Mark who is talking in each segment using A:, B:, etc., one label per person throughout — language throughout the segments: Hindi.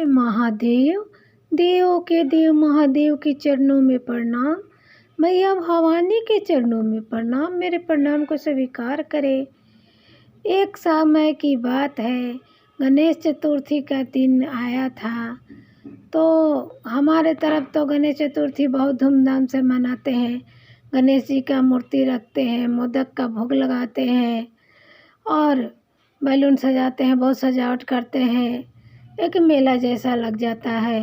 A: अरे महादेव, देवों के देव महादेव के चरणों में प्रणाम। मैया भवानी के चरणों में प्रणाम। मेरे प्रणाम को स्वीकार करें। एक समय की बात है, गणेश चतुर्थी का दिन आया था। तो हमारे तरफ तो गणेश चतुर्थी बहुत धूमधाम से मनाते हैं। गणेश जी का मूर्ति रखते हैं, मोदक का भोग लगाते हैं और बैलून सजाते हैं, बहुत सजावट करते हैं। एक मेला जैसा लग जाता है।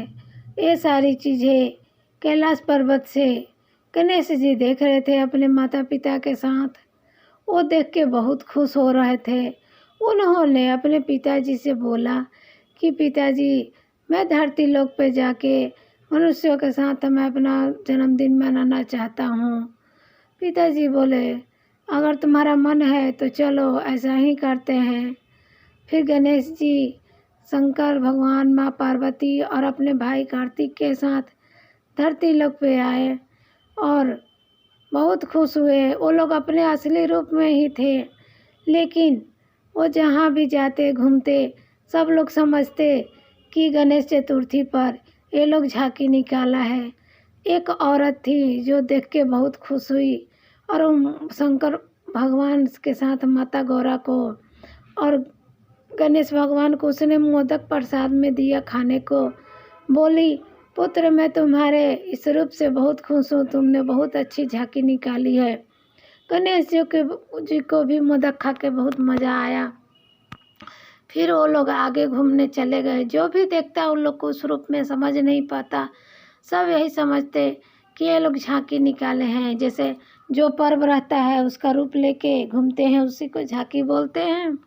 A: ये सारी चीज़ें कैलाश पर्वत से गणेश जी देख रहे थे अपने माता पिता के साथ। वो देख के बहुत खुश हो रहे थे। उन्होंने अपने पिताजी से बोला कि पिताजी, मैं धरती लोक पे जाके मनुष्यों के साथ मैं अपना जन्मदिन मनाना चाहता हूँ। पिताजी बोले, अगर तुम्हारा मन है तो चलो ऐसा ही करते हैं। फिर गणेश जी शंकर भगवान, माँ पार्वती और अपने भाई कार्तिक के साथ धरती लोक पे आए और बहुत खुश हुए। वो लोग अपने असली रूप में ही थे, लेकिन वो जहाँ भी जाते घूमते सब लोग समझते कि गणेश चतुर्थी पर ये लोग झांकी निकाला है। एक औरत थी जो देख के बहुत खुश हुई और शंकर भगवान के साथ माता गौरा को और गणेश भगवान को उसने मोदक प्रसाद में दिया खाने को। बोली, पुत्र, मैं तुम्हारे इस रूप से बहुत खुश हूँ, तुमने बहुत अच्छी झांकी निकाली है। गणेश जी को भी मोदक खा के बहुत मज़ा आया। फिर वो लोग आगे घूमने चले गए। जो भी देखता उन लोग को उस रूप में समझ नहीं पाता। सब यही समझते कि ये लोग झांकी निकाले हैं। जैसे जो पर्व रहता है उसका रूप लेके घूमते हैं, उसी को झांकी बोलते हैं।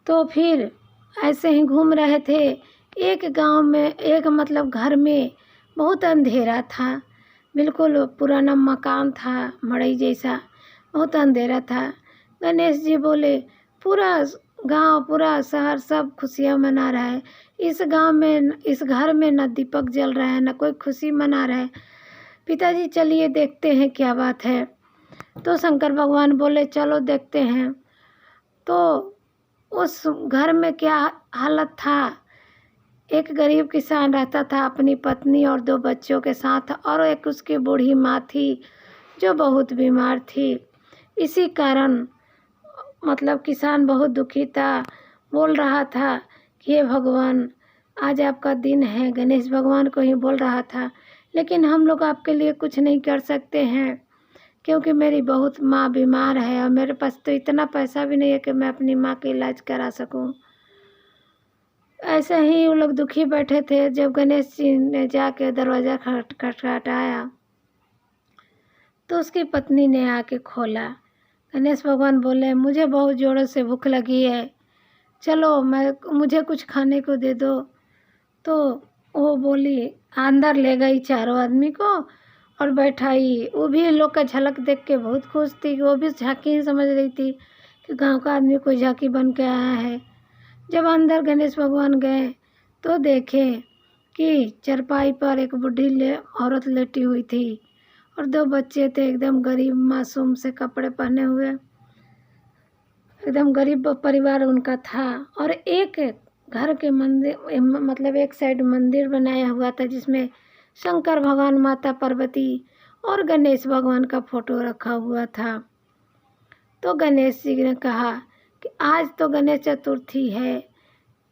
A: तो फिर ऐसे ही घूम रहे थे। एक गांव में, एक मतलब घर में बहुत अंधेरा था। बिल्कुल पुराना मकान था, मड़ई जैसा, बहुत अंधेरा था। गणेश जी बोले, पूरा गांव, पूरा शहर सब खुशियाँ मना रहा है। इस गांव में, इस घर में न दीपक जल रहा है, न कोई खुशी मना रहा है। पिताजी, चलिए देखते हैं क्या बात है। तो शंकर भगवान बोले, चलो देखते हैं। तो उस घर में क्या हालत था। एक गरीब किसान रहता था अपनी पत्नी और 2 बच्चों के साथ, और एक उसकी बूढ़ी माँ थी जो बहुत बीमार थी। इसी कारण मतलब किसान बहुत दुखी था। बोल रहा था कि हे भगवान, आज आपका दिन है। गणेश भगवान को ही बोल रहा था, लेकिन हम लोग आपके लिए कुछ नहीं कर सकते हैं, क्योंकि मेरी बहुत माँ बीमार है और मेरे पास तो इतना पैसा भी नहीं है कि मैं अपनी माँ का इलाज करा सकूं। ऐसे ही वो लोग दुखी बैठे थे। जब गणेश जी ने जाके दरवाज़ा खटखटाया तो उसकी पत्नी ने आके खोला। गणेश भगवान बोले, मुझे बहुत ज़ोरों से भूख लगी है, चलो मुझे कुछ खाने को दे दो। तो वो बोली, अंदर ले गई चारों आदमी को और बैठाई। वो भी लोग का झलक देख के बहुत खुश थी। वो भी झांकी ही समझ रही थी कि गांव का आदमी कोई झांकी बन के आया है। जब अंदर गणेश भगवान गए तो देखे कि चरपाई पर एक बूढ़ी औरत लेटी हुई थी और 2 बच्चे थे, एकदम गरीब मासूम से कपड़े पहने हुए। एकदम गरीब परिवार उनका था। और एक घर के मंदिर, मतलब एक साइड मंदिर बनाया हुआ था जिसमें शंकर भगवान, माता पार्वती और गणेश भगवान का फोटो रखा हुआ था। तो गणेश जी ने कहा कि आज तो गणेश चतुर्थी है,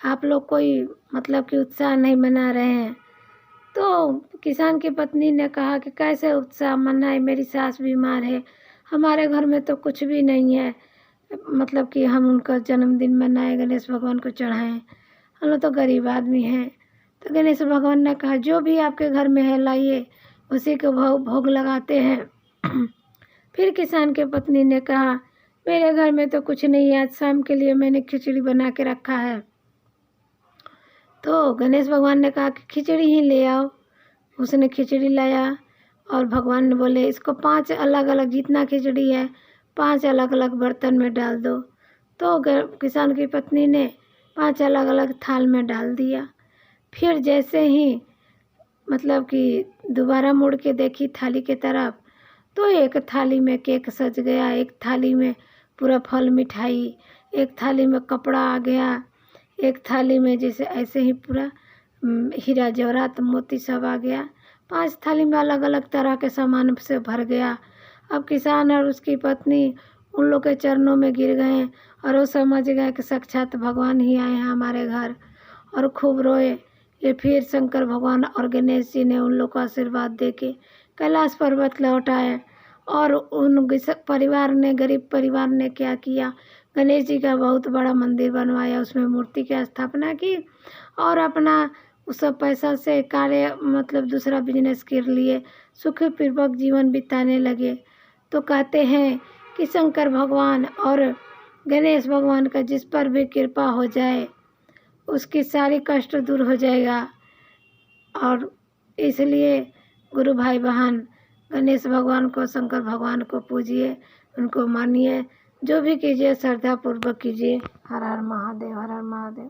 A: आप लोग कोई मतलब कि उत्साह नहीं मना रहे हैं। तो किसान की पत्नी ने कहा कि कैसे उत्साह मनाए, मेरी सास बीमार है, हमारे घर में तो कुछ भी नहीं है, मतलब कि हम उनका जन्मदिन मनाए, गणेश भगवान को चढ़ाएं, हम लोग तो गरीब आदमी हैं। तो गणेश भगवान ने कहा, जो भी आपके घर में है लाइए, उसी को भोग लगाते हैं। फिर किसान की पत्नी ने कहा, मेरे घर में तो कुछ नहीं है, आज शाम के लिए मैंने खिचड़ी बना के रखा है। तो गणेश भगवान ने कहा कि खिचड़ी ही ले आओ। उसने खिचड़ी लाया और भगवान ने बोले, इसको 5 अलग अलग, जितना खिचड़ी है 5 अलग अलग बर्तन में डाल दो। तो किसान की पत्नी ने 5 अलग अलग थाल में डाल दिया। फिर जैसे ही मतलब कि दोबारा मुड़ के देखी थाली की तरफ, तो एक थाली में केक सज गया, एक थाली में पूरा फल मिठाई, एक थाली में कपड़ा आ गया, एक थाली में जैसे ऐसे ही पूरा हीरा जवाहरात मोती सब आ गया। 5 थाली में अलग अलग तरह के सामान से भर गया। अब किसान और उसकी पत्नी उन लोग के चरणों में गिर गए और वो समझ गए कि साक्षात भगवान ही आए हैं हमारे घर, और खूब रोए। ये फिर शंकर भगवान और गणेश जी ने उन लोग को आशीर्वाद दे के कैलाश पर्वत लौटाए। और उन परिवार ने, गरीब परिवार ने क्या किया, गणेश जी का बहुत बड़ा मंदिर बनवाया, उसमें मूर्ति की स्थापना की और अपना उस सब पैसा से कार्य मतलब दूसरा बिजनेस कर लिए, सुखपूर्वक जीवन बिताने लगे। तो कहते हैं कि शंकर भगवान और गणेश भगवान का जिस पर भी कृपा हो जाए उसकी सारी कष्ट दूर हो जाएगा। और इसलिए गुरु भाई बहन गणेश भगवान को, शंकर भगवान को पूजिए, उनको मानिए, जो भी कीजिए श्रद्धापूर्वक कीजिए। हर हर महादेव, हर हर महादेव।